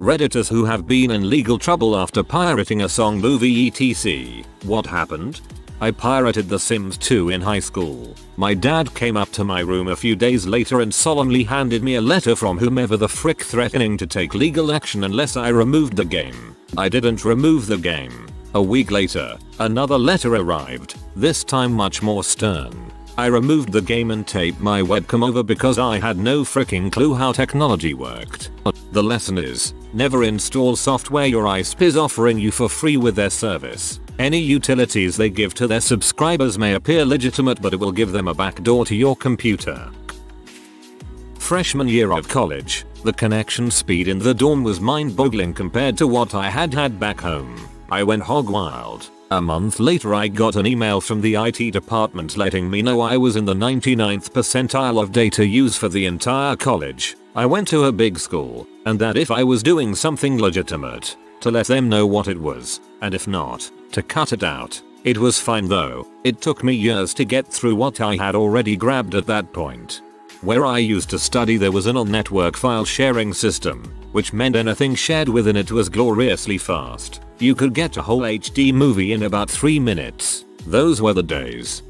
Redditors who have been in legal trouble after pirating a song, movie, etc. What happened? I pirated The Sims 2 in high school. My dad came up to my room a few days later and solemnly handed me a letter from whomever the frick threatening to take legal action unless I removed the game. I didn't remove the game. A week later, another letter arrived, this time much more stern. I removed the game and taped my webcam over because I had no freaking clue how technology worked. The lesson is, never install software your ISP is offering you for free with their service. Any utilities they give to their subscribers may appear legitimate, but it will give them a backdoor to your computer. Freshman year of college, the connection speed in the dorm was mind-boggling compared to what I had back home. I went hog wild. A month later I got an email from the IT department letting me know I was in the 99th percentile of data use for the entire college. I went to a big school, and that if I was doing something legitimate, to let them know what it was, and if not, to cut it out. It was fine though. It took me years to get through what I had already grabbed at that point. Where I used to study there was an all-network file sharing system, which meant anything shared within it was gloriously fast. You could get a whole HD movie in about 3 minutes. Those were the days.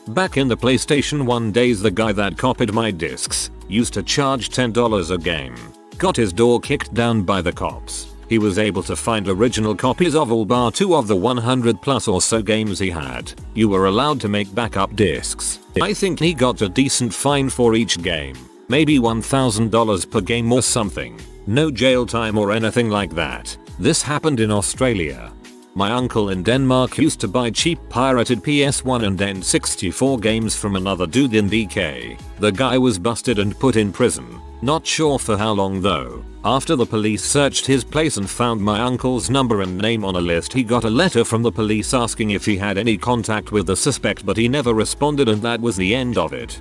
Back in the PlayStation 1 days, the guy that copied my discs used to charge $10 a game. Got his door kicked down by the cops. He was able to find original copies of all bar 2 of the 100 plus or so games he had. You were allowed to make backup discs. I think he got a decent fine for each game. Maybe $1,000 per game or something. No jail time or anything like that. This happened in Australia. My uncle in Denmark used to buy cheap pirated PS1 and N64 games from another dude in DK. The guy was busted and put in prison. Not sure for how long though. After the police searched his place and found my uncle's number and name on a list, he got a letter from the police asking if he had any contact with the suspect, but he never responded, and that was the end of it.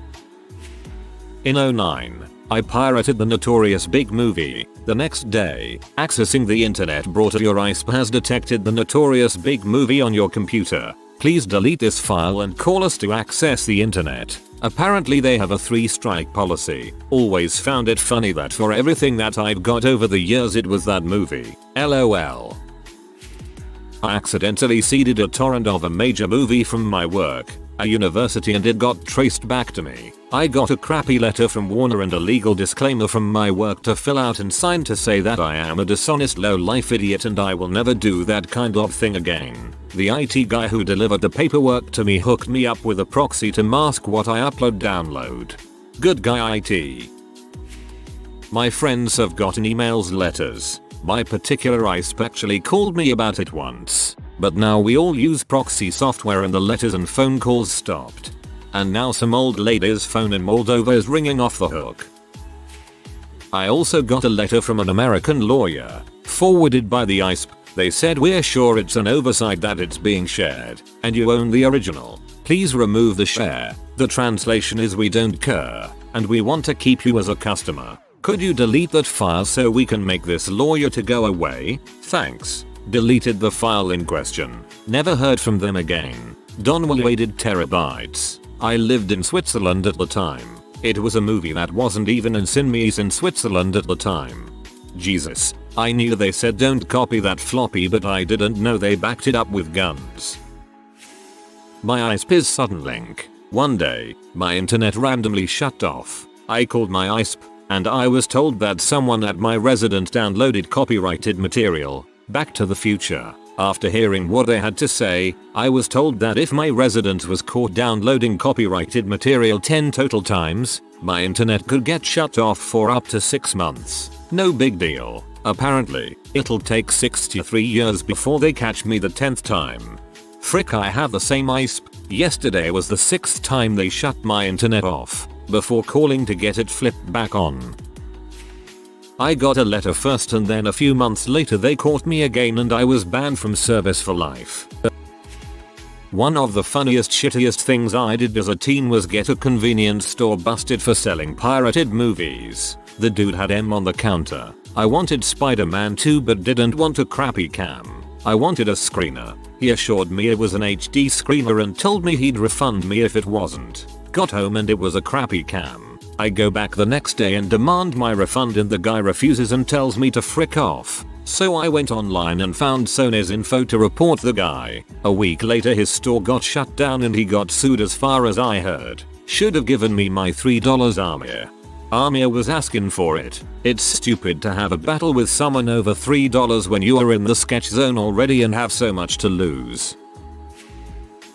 In 2009, I pirated the notorious Big Movie. The next day, accessing the internet brought up your ISP has detected the notorious Big Movie on your computer. Please delete this file and call us to access the internet. Apparently they have a 3-strike policy. Always found it funny that for everything that I've got over the years it was that movie. LOL. I accidentally seeded a torrent of a major movie from my work, a university, and it got traced back to me. I got a crappy letter from Warner and a legal disclaimer from my work to fill out and sign to say that I am a dishonest low-life idiot and I will never do that kind of thing again. The IT guy who delivered the paperwork to me hooked me up with a proxy to mask what I download. Good guy IT. My friends have gotten emails, letters. My particular ISP actually called me about it once. But now we all use proxy software and the letters and phone calls stopped. And now some old lady's phone in Moldova is ringing off the hook. I also got a letter from an American lawyer, forwarded by the ISP. They said, "We're sure it's an oversight that it's being shared, and you own the original. Please remove the share. The translation is, we don't care, and we want to keep you as a customer. Could you delete that file so we can make this lawyer to go away? Thanks." Deleted the file in question. Never heard from them again. Downloaded terabytes. I lived in Switzerland at the time. It was a movie that wasn't even in cinemas in Switzerland at the time. Jesus. I knew they said don't copy that floppy, but I didn't know they backed it up with guns. My ISP is Suddenlink. One day, my internet randomly shut off. I called my ISP, and I was told that someone at my residence downloaded copyrighted material. Back to the Future. After hearing what they had to say, I was told that if my resident was caught downloading copyrighted material 10 total times, my internet could get shut off for up to 6 months. No big deal. Apparently, it'll take 63 years before they catch me the 10th time. Frick, I have the same ISP. Yesterday was the 6th time they shut my internet off, before calling to get it flipped back on. I got a letter first and then a few months later they caught me again and I was banned from service for life. One of the funniest shittiest things I did as a teen was get a convenience store busted for selling pirated movies. The dude had M on the counter. I wanted Spider-Man 2 but didn't want a crappy cam. I wanted a screener. He assured me it was an HD screener and told me he'd refund me if it wasn't. Got home and it was a crappy cam. I go back the next day and demand my refund and the guy refuses and tells me to frick off. So I went online and found Sony's info to report the guy. A week later his store got shut down and he got sued as far as I heard. Should have given me my $3 RIAA. RIAA was asking for it. It's stupid to have a battle with someone over $3 when you are in the sketch zone already and have so much to lose.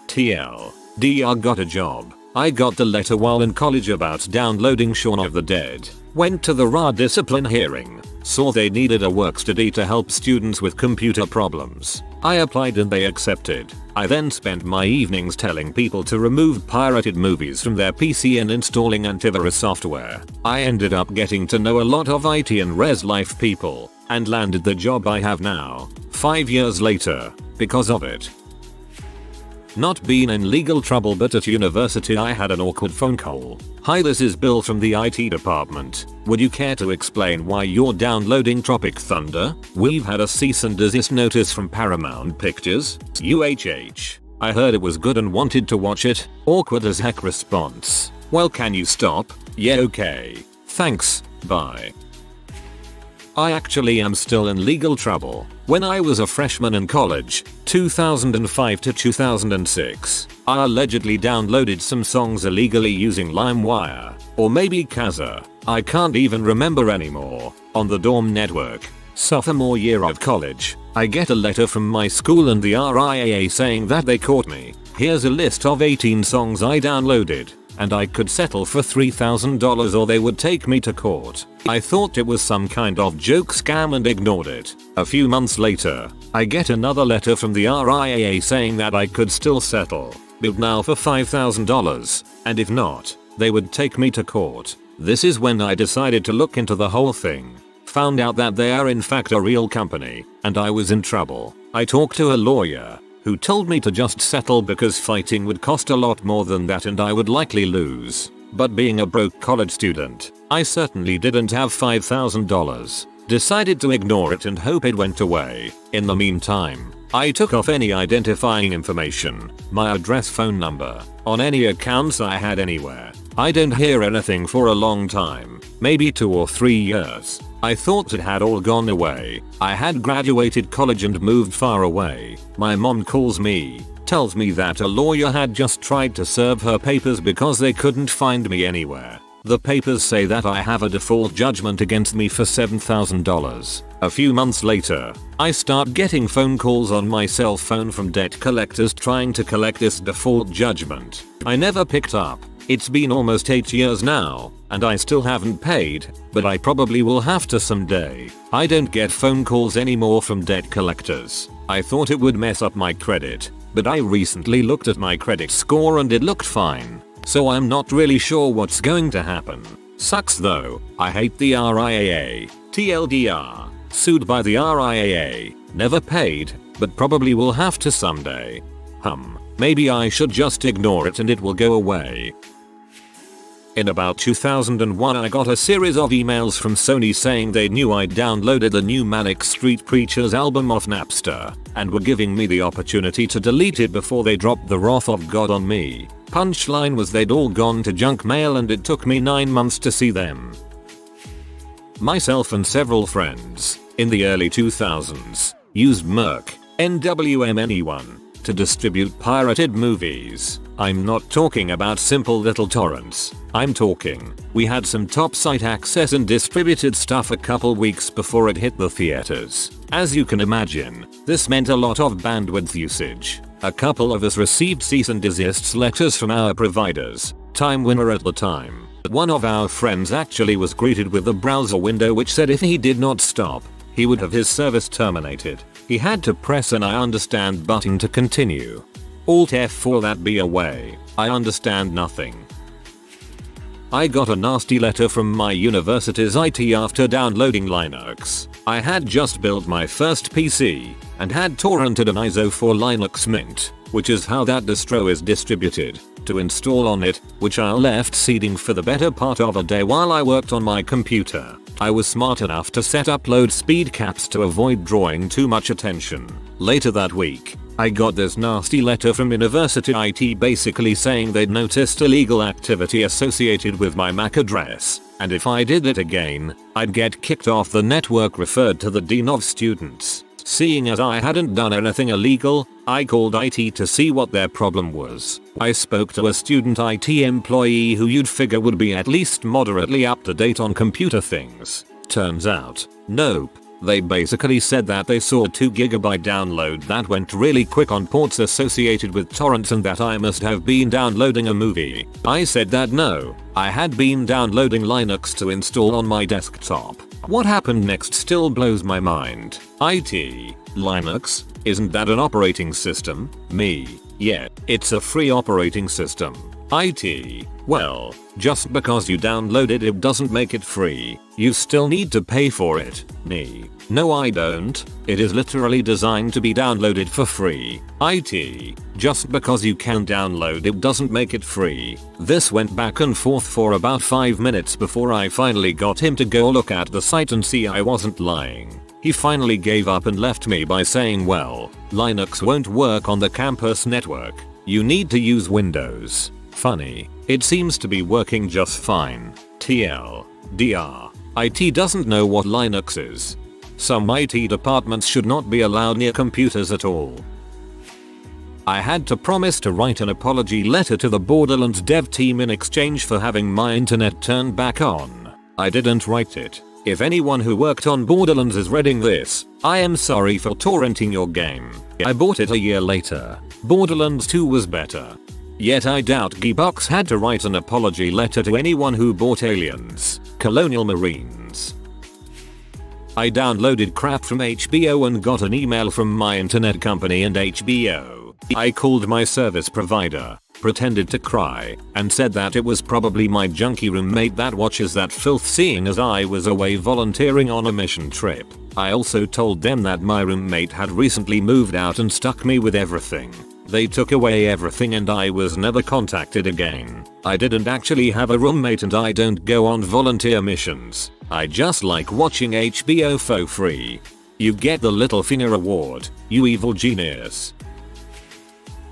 TLDR got a job. I got the letter while in college about downloading Shaun of the Dead. Went to the RIAA discipline hearing. Saw they needed a work study to help students with computer problems. I applied and they accepted. I then spent my evenings telling people to remove pirated movies from their PC and installing antivirus software. I ended up getting to know a lot of IT and res life people and landed the job I have now, 5 years later, because of it. Not been in legal trouble, but at university I had an awkward phone call. Hi, this is Bill from the IT department. Would you care to explain why you're downloading Tropic Thunder? We've had a cease and desist notice from Paramount Pictures. UHH. I heard it was good and wanted to watch it. Awkward as heck response. Well, can you stop? Yeah, okay. Thanks, bye. I actually am still in legal trouble. When I was a freshman in college, 2005 to 2006, I allegedly downloaded some songs illegally using LimeWire, or maybe Kazaa, I can't even remember anymore, on the dorm network. Sophomore year of college, I get a letter from my school and the RIAA saying that they caught me. Here's a list of 18 songs I downloaded, and I could settle for $3,000 or they would take me to court. I thought it was some kind of joke scam and ignored it. A few months later, I get another letter from the RIAA saying that I could still settle, but now for $5,000, and if not, they would take me to court. This is when I decided to look into the whole thing. Found out that they are in fact a real company, and I was in trouble. I talked to a lawyer, who told me to just settle because fighting would cost a lot more than that and I would likely lose. But being a broke college student, I certainly didn't have $5,000. Decided to ignore it and hope it went away. In the meantime, I took off any identifying information, my address, phone number, on any accounts I had anywhere. I don't hear anything for a long time, maybe 2 or 3 years. I thought it had all gone away. I had graduated college and moved far away. My mom calls me, tells me that a lawyer had just tried to serve her papers because they couldn't find me anywhere. The papers say that I have a default judgment against me for $7,000. A few months later, I start getting phone calls on my cell phone from debt collectors trying to collect this default judgment. I never picked up. It's been almost 8 years now, and I still haven't paid, but I probably will have to someday. I don't get phone calls anymore from debt collectors. I thought it would mess up my credit, but I recently looked at my credit score and it looked fine. So I'm not really sure what's going to happen. Sucks though. I hate the RIAA. TLDR. Sued by the RIAA. Never paid, but probably will have to someday. Maybe I should just ignore it and it will go away. In about 2001 I got a series of emails from Sony saying they knew I'd downloaded the new Manic Street Preachers album off Napster, and were giving me the opportunity to delete it before they dropped the wrath of God on me. Punchline was they'd all gone to junk mail and it took me 9 months to see them. Myself and several friends, in the early 2000s, used Merc, NWM anyone, to distribute pirated movies. I'm not talking about simple little torrents. I'm talking, we had some top site access and distributed stuff a couple weeks before it hit the theaters. As you can imagine, this meant a lot of bandwidth usage. A couple of us received cease and desist letters from our providers, Time Winner at the time. One of our friends actually was greeted with a browser window which said if he did not stop, he would have his service terminated. He had to press an I understand button to continue. Alt F for that be away. I understand nothing. I got a nasty letter from my university's IT after downloading Linux. I had just built my first PC and had torrented an ISO for Linux Mint, which is how that distro is distributed, to install on it, which I left seeding for the better part of a day while I worked on my computer. I was smart enough to set upload speed caps to avoid drawing too much attention. Later that week, I got this nasty letter from University IT basically saying they'd noticed illegal activity associated with my MAC address, and if I did it again, I'd get kicked off the network, referred to the dean of students. Seeing as I hadn't done anything illegal, I called IT to see what their problem was. I spoke to a student IT employee who you'd figure would be at least moderately up to date on computer things. Turns out, nope. They basically said that they saw a 2GB download that went really quick on ports associated with torrents and that I must have been downloading a movie. I said that no, I had been downloading Linux to install on my desktop. What happened next still blows my mind. IT, Linux, isn't that an operating system? Me, yeah, it's a free operating system. IT, well, just because you downloaded it doesn't make it free. You still need to pay for it. Me, no I don't. It is literally designed to be downloaded for free. IT, just because you can download it doesn't make it free. This went back and forth for about 5 minutes before I finally got him to go look at the site and see I wasn't lying. He finally gave up and left me by saying, well, Linux won't work on the campus network. You need to use Windows. Funny, it seems to be working just fine. TLDR, IT doesn't know what Linux is. Some IT departments should not be allowed near computers at all. I had to promise to write an apology letter to the Borderlands dev team in exchange for having my internet turned back on. I didn't write it. If anyone who worked on Borderlands is reading this, I am sorry for torrenting your game. I bought it a year later. Borderlands 2 was better. Yet I doubt Gearbox had to write an apology letter to anyone who bought Aliens, Colonial Marines. I downloaded crap from HBO and got an email from my internet company and HBO. I called my service provider, pretended to cry, and said that it was probably my junkie roommate that watches that filth, seeing as I was away volunteering on a mission trip. I also told them that my roommate had recently moved out and stuck me with everything. They took away everything and I was never contacted again. I didn't actually have a roommate and I don't go on volunteer missions. I just like watching HBO for free. You get the little finger award, you evil genius.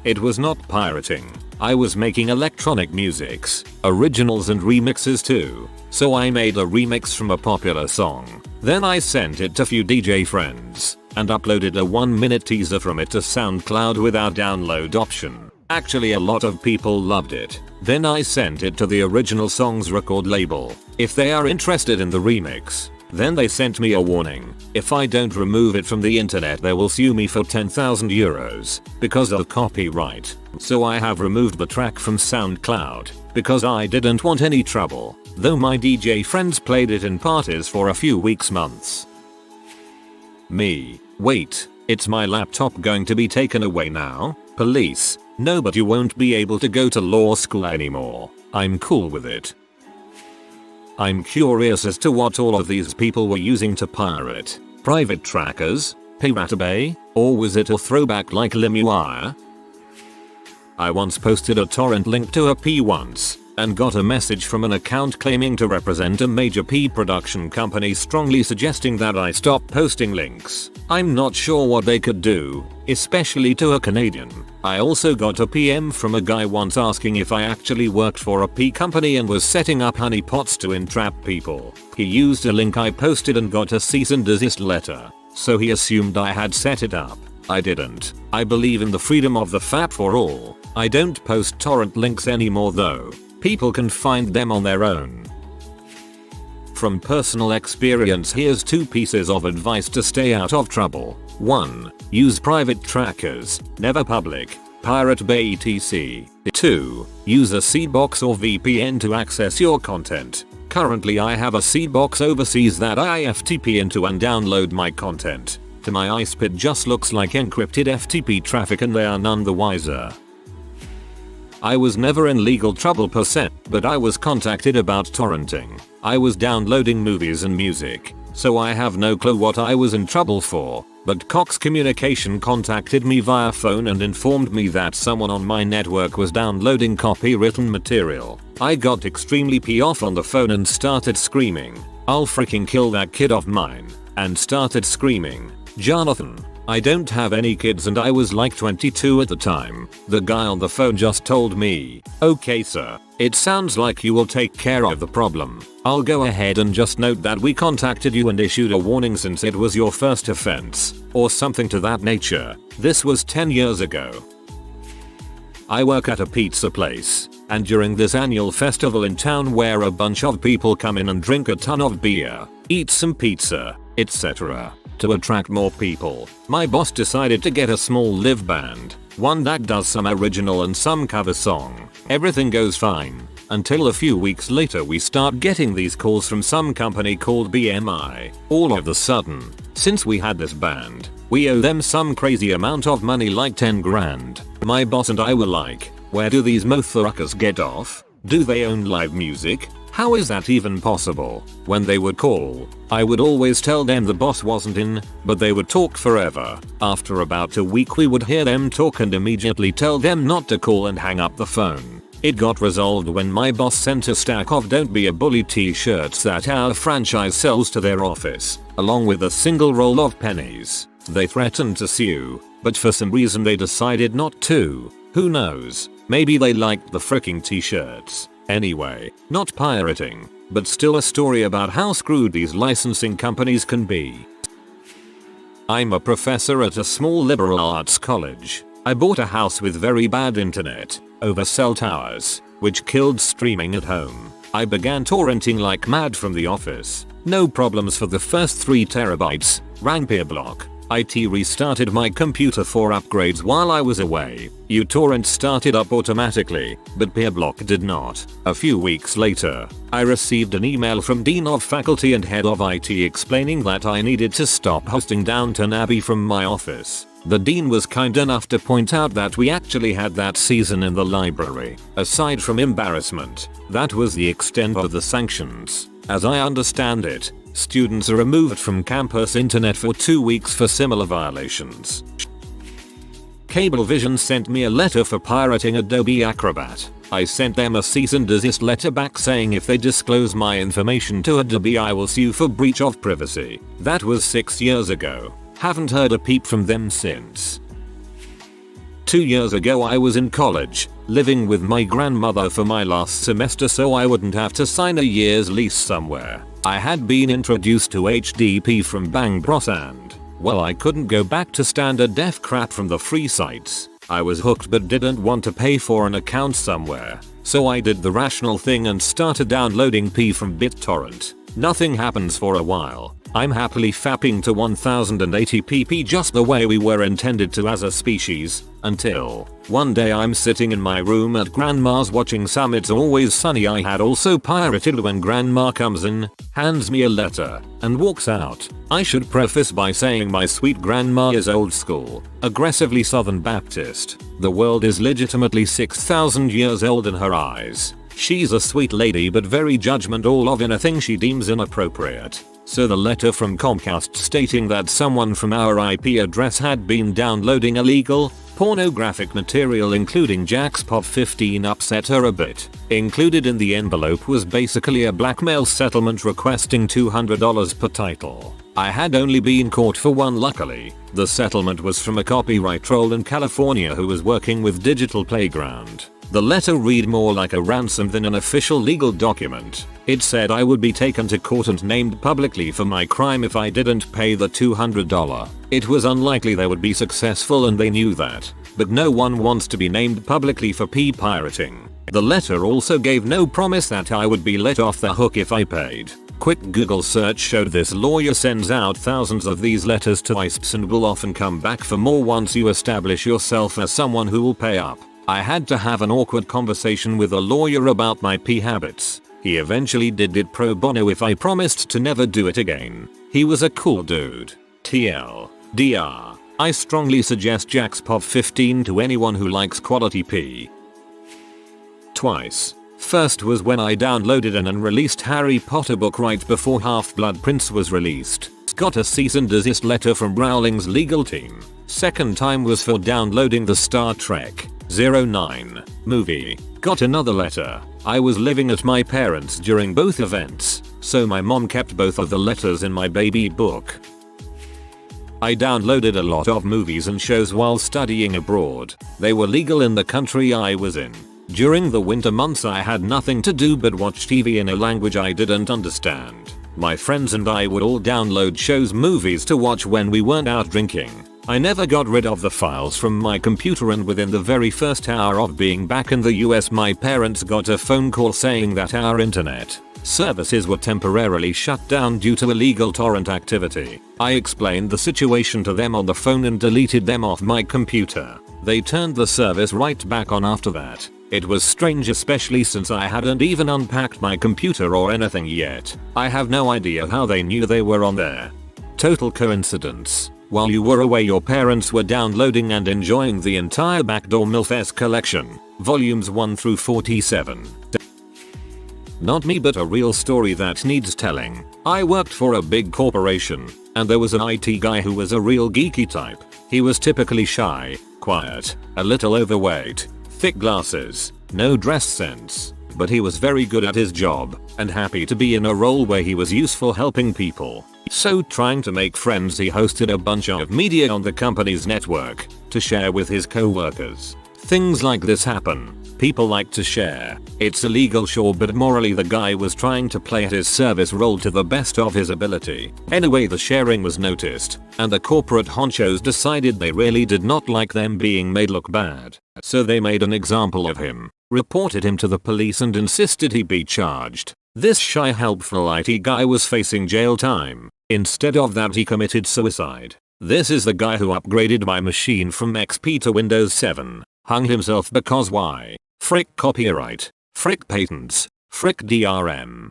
It was not pirating. I was making electronic musics, originals and remixes too. So I made a remix from a popular song. Then I sent it to few DJ friends and uploaded a 1-minute teaser from it to SoundCloud without download option. Actually a lot of people loved it. Then I sent it to the original song's record label. If they are interested in the remix, then they sent me a warning. If I don't remove it from the internet they will sue me for 10,000 euros because of copyright. So I have removed the track from SoundCloud because I didn't want any trouble, though my DJ friends played it in parties for a few weeks, months. Me, wait, it's my laptop going to be taken away now? Police, no, but you won't be able to go to law school anymore. I'm cool with it. I'm curious as to what all of these people were using to pirate. Private trackers, RIAA, or was it a throwback like LimeWire? I once posted a torrent link to a P once, and got a message from an account claiming to represent a major P production company strongly suggesting that I stop posting links. I'm not sure what they could do, especially to a Canadian. I also got a PM from a guy once asking if I actually worked for a P company and was setting up honeypots to entrap people. He used a link I posted and got a cease and desist letter, so he assumed I had set it up. I didn't. I believe in the freedom of the FAP for all. I don't post torrent links anymore though. People can find them on their own. From personal experience, here's 2 pieces of advice to stay out of trouble. 1. Use private trackers, never public. Pirate Bay etc. 2. Use a seedbox or VPN to access your content. Currently I have a seedbox overseas that I FTP into and download my content. To my eyes it just looks like encrypted FTP traffic and they are none the wiser. I was never in legal trouble per se, but I was contacted about torrenting. I was downloading movies and music, so I have no clue what I was in trouble for, but Cox Communication contacted me via phone and informed me that someone on my network was downloading copywritten material. I got extremely pissed off on the phone and started screaming, "I'll freaking kill that kid of mine," and started screaming, "Jonathan, I don't have any kids and I was like 22 at the time. The guy on the phone just told me, "Okay sir, it sounds like you will take care of the problem. I'll go ahead and just note that we contacted you and issued a warning since it was your first offense," or something to that nature. This was 10 years ago. I work at a pizza place, and during this annual festival in town where a bunch of people come in and drink a ton of beer, eat some pizza, etc. To attract more people, my boss decided to get a small live band, one that does some original and some cover song. Everything goes fine, until a few weeks later we start getting these calls from some company called BMI. All of a sudden, since we had this band, we owe them some crazy amount of money like 10 grand. My boss and I were like, where do these motherfuckers get off? Do they own live music? How is that even possible? When they would call, I would always tell them the boss wasn't in, but they would talk forever. After about a week we would hear them talk and immediately tell them not to call and hang up the phone. It got resolved when my boss sent a stack of "Don't Be a Bully" t-shirts that our franchise sells to their office, along with a single roll of pennies. They threatened to sue, but for some reason they decided not to. Who knows? Maybe they liked the freaking t-shirts. Anyway, not pirating, but still a story about how screwed these licensing companies can be. I'm a professor at a small liberal arts college. I bought a house with very bad internet, over cell towers, which killed streaming at home. I began torrenting like mad from the office. No problems for the first 3 terabytes, rang peer block. IT restarted my computer for upgrades while I was away. uTorrent started up automatically, but peerblock did not. A few weeks later, I received an email from Dean of Faculty and Head of IT explaining that I needed to stop hosting Downton Abbey from my office. The Dean was kind enough to point out that we actually had that season in the library. Aside from embarrassment, that was the extent of the sanctions. As I understand it, students are removed from campus internet for 2 weeks for similar violations. Cablevision sent me a letter for pirating Adobe Acrobat. I sent them a cease and desist letter back saying if they disclose my information to Adobe I will sue for breach of privacy. That was 6 years ago. Haven't heard a peep from them since. 2 years ago I was in college, living with my grandmother for my last semester so I wouldn't have to sign a year's lease somewhere. I had been introduced to HDP from Bang Bros and, well, I couldn't go back to standard def crap from the free sites. I was hooked but didn't want to pay for an account somewhere, so I did the rational thing and started downloading P from BitTorrent. Nothing happens for a while. I'm happily fapping to 1080p just the way we were intended to as a species, until one day I'm sitting in my room at grandma's watching some It's Always Sunny I had also pirated when grandma comes in, hands me a letter, and walks out. I should preface by saying my sweet grandma is old school, aggressively Southern Baptist. The world is legitimately 6,000 years old in her eyes. She's a sweet lady but very judgmental of anything she deems inappropriate. So the letter from Comcast stating that someone from our IP address had been downloading illegal, pornographic material including Jack's Pop 15 upset her a bit. Included in the envelope was basically a blackmail settlement requesting $200 per title. I had only been caught for one luckily. The settlement was from a copyright troll in California who was working with Digital Playground. The letter read more like a ransom than an official legal document. It said I would be taken to court and named publicly for my crime if I didn't pay the $200. It was unlikely they would be successful and they knew that, but no one wants to be named publicly for pirating. The letter also gave no promise that I would be let off the hook if I paid. Quick Google search showed this lawyer sends out thousands of these letters to ISPs and will often come back for more once you establish yourself as someone who will pay up. I had to have an awkward conversation with a lawyer about my P habits. He eventually did it pro bono if I promised to never do it again. He was a cool dude. TLDR. I strongly suggest Jack's Pop 15 to anyone who likes quality P. Twice. First was when I downloaded an unreleased Harry Potter book right before Half-Blood Prince was released. Got a cease and desist letter from Rowling's legal team. Second time was for downloading the Star Trek 09 movie. Got another letter. I was living at my parents' during both events, so my mom kept both of the letters in my baby book. I downloaded a lot of movies and shows while studying abroad. They were legal in the country I was in. During the winter months I had nothing to do but watch TV in a language I didn't understand. My friends and I would all download shows, movies to watch when we weren't out drinking. I never got rid of the files from my computer, and within the very first hour of being back in the US my parents got a phone call saying that our internet services were temporarily shut down due to illegal torrent activity. I explained the situation to them on the phone and deleted them off my computer. They turned the service right back on after that. It was strange, especially since I hadn't even unpacked my computer or anything yet. I have no idea how they knew they were on there. Total coincidence. While you were away your parents were downloading and enjoying the entire Backdoor MILF collection, volumes 1 through 47. Not me, but a real story that needs telling. I worked for a big corporation, and there was an IT guy who was a real geeky type. He was typically shy, quiet, a little overweight, thick glasses, no dress sense, but he was very good at his job, and happy to be in a role where he was useful helping people. So trying to make friends, he hosted a bunch of media on the company's network to share with his co-workers. Things like this happen. People like to share. It's illegal, sure, but morally the guy was trying to play his service role to the best of his ability. Anyway, the sharing was noticed, and the corporate honchos decided they really did not like them being made look bad. So they made an example of him, reported him to the police, and insisted he be charged. This shy, helpful IT guy was facing jail time. Instead of that, he committed suicide. This is the guy who upgraded my machine from XP to Windows 7. Hung himself because why? Frick copyright. Frick patents. Frick DRM.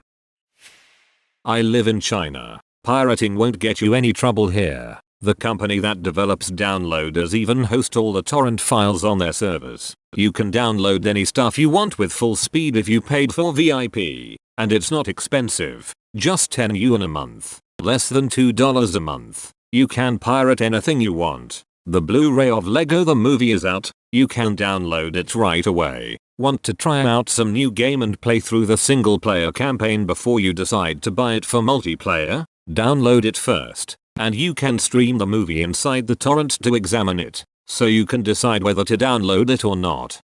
I live in China. Pirating won't get you any trouble here. The company that develops downloaders even host all the torrent files on their servers. You can download any stuff you want with full speed if you paid for VIP. And it's not expensive. Just 10 yuan a month. Less than $2 a month. You can pirate anything you want. The Blu-ray of Lego the Movie is out. You can download it right away. Want to try out some new game and play through the single player campaign before you decide to buy it for multiplayer? Download it first, and you can stream the movie inside the torrent to examine it, so you can decide whether to download it or not.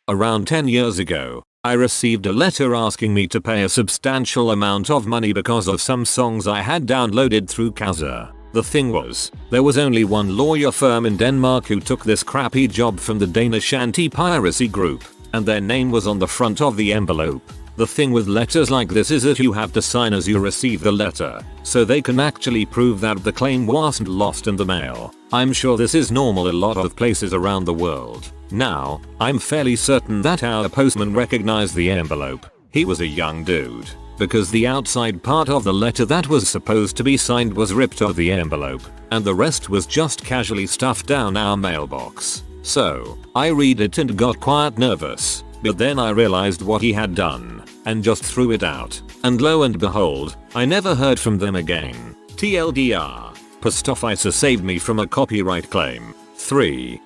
Around 10 years ago, I received a letter asking me to pay a substantial amount of money because of some songs I had downloaded through Kazaa. The thing was, there was only one lawyer firm in Denmark who took this crappy job from the Danish anti-piracy group, and their name was on the front of the envelope. The thing with letters like this is that you have to sign as you receive the letter, so they can actually prove that the claim wasn't lost in the mail. I'm sure this is normal a lot of places around the world. Now, I'm fairly certain that our postman recognized the envelope. He was a young dude, because the outside part of the letter that was supposed to be signed was ripped off the envelope, and the rest was just casually stuffed down our mailbox. So, I read it and got quite nervous, but then I realized what he had done, and just threw it out, and lo and behold, I never heard from them again. TLDR. Postofficer saved me from a copyright claim. 3.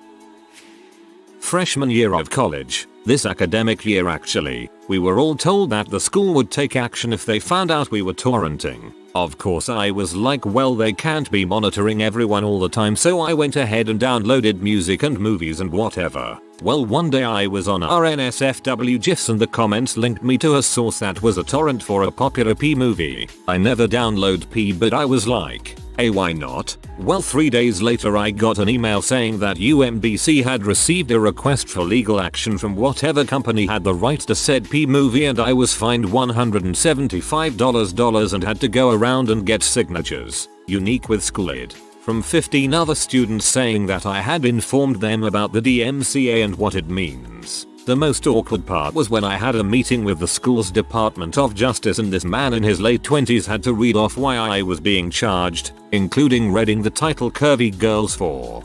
Freshman year of college. This academic year actually, we were all told that the school would take action if they found out we were torrenting. Of course I was like, well, they can't be monitoring everyone all the time, so I went ahead and downloaded music and movies and whatever. Well, one day I was on RNSFW GIFs and the comments linked me to a source that was a torrent for a popular P movie. I never download P, but I was like, hey, why not? Well, 3 days later I got an email saying that UMBC had received a request for legal action from whatever company had the rights to said P movie, and I was fined $175 and had to go around and get signatures, unique with Schoolid, from 15 other students saying that I had informed them about the DMCA and what it means. The most awkward part was when I had a meeting with the school's Department of Justice, and this man in his late 20s had to read off why I was being charged, including reading the title Curvy Girls 4.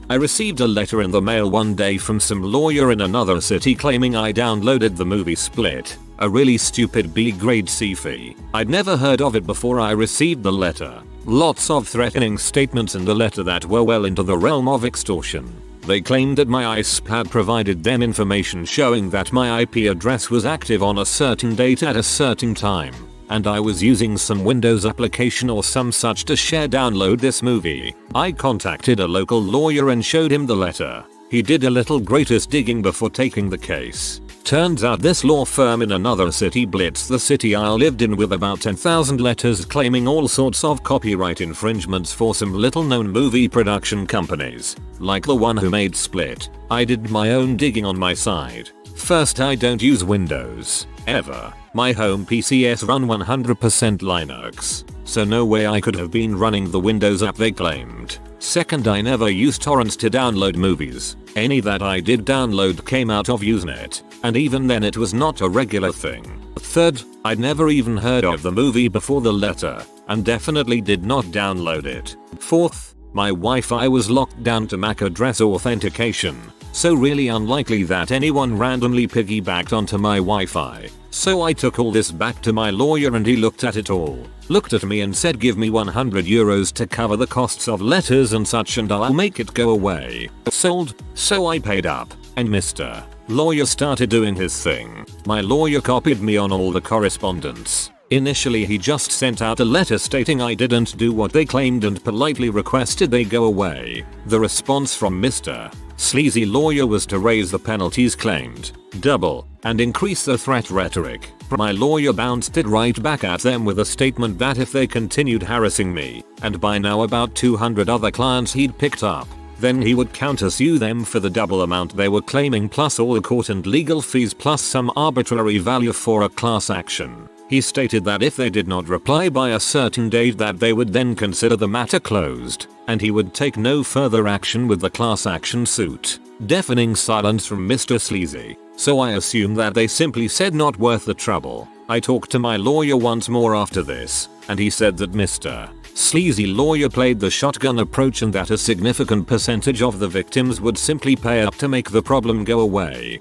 I received a letter in the mail one day from some lawyer in another city claiming I downloaded the movie Split, a really stupid B-grade C-fee. I'd never heard of it before I received the letter. Lots of threatening statements in the letter that were well into the realm of extortion. They claimed that my ISP had provided them information showing that my IP address was active on a certain date at a certain time. and I was using some Windows application or some such to download this movie. I contacted a local lawyer and showed him the letter. He did a little greatest digging before taking the case. Turns out this law firm in another city blitzed the city I lived in with about 10,000 letters claiming all sorts of copyright infringements for some little known movie production companies, like the one who made Split. I did my own digging on my side. First, I don't use Windows, ever. My home PCs run 100% Linux, so no way I could have been running the Windows app they claimed. Second, I never used torrents to download movies. Any that I did download came out of Usenet, and even then it was not a regular thing. Third, I'd never even heard of the movie before the letter, and definitely did not download it. Fourth, my Wi-Fi was locked down to MAC address authentication, so really unlikely that anyone randomly piggybacked onto my Wi-Fi. So I took all this back to my lawyer and he looked at it all, looked at me and said give me €100 to cover the costs of letters and such and I'll make it go away. Sold. So I paid up, and Mr. Lawyer started doing his thing. My lawyer copied me on all the correspondence. Initially he just sent out a letter stating I didn't do what they claimed and politely requested they go away. The response from Mr. Sleazy Lawyer was to raise the penalties claimed, double, and increase the threat rhetoric. My lawyer bounced it right back at them with a statement that if they continued harassing me, and by now about 200 other clients he'd picked up, then he would countersue them for the double amount they were claiming plus all the court and legal fees plus some arbitrary value for a class action. He stated that if they did not reply by a certain date that they would then consider the matter closed, and he would take no further action with the class action suit. Deafening silence from Mr. Sleazy, so I assume that they simply said not worth the trouble. I talked to my lawyer once more after this, and he said that Mr. Sleazy Lawyer played the shotgun approach and that a significant percentage of the victims would simply pay up to make the problem go away.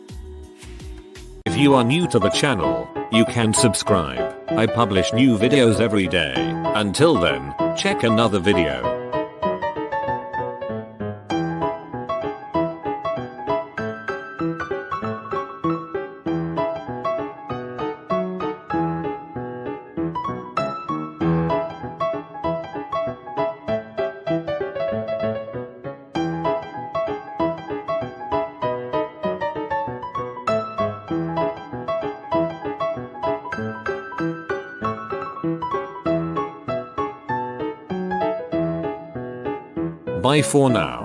If you are new to the channel, you can subscribe. I publish new videos every day. Until then, check another video. Bye for now.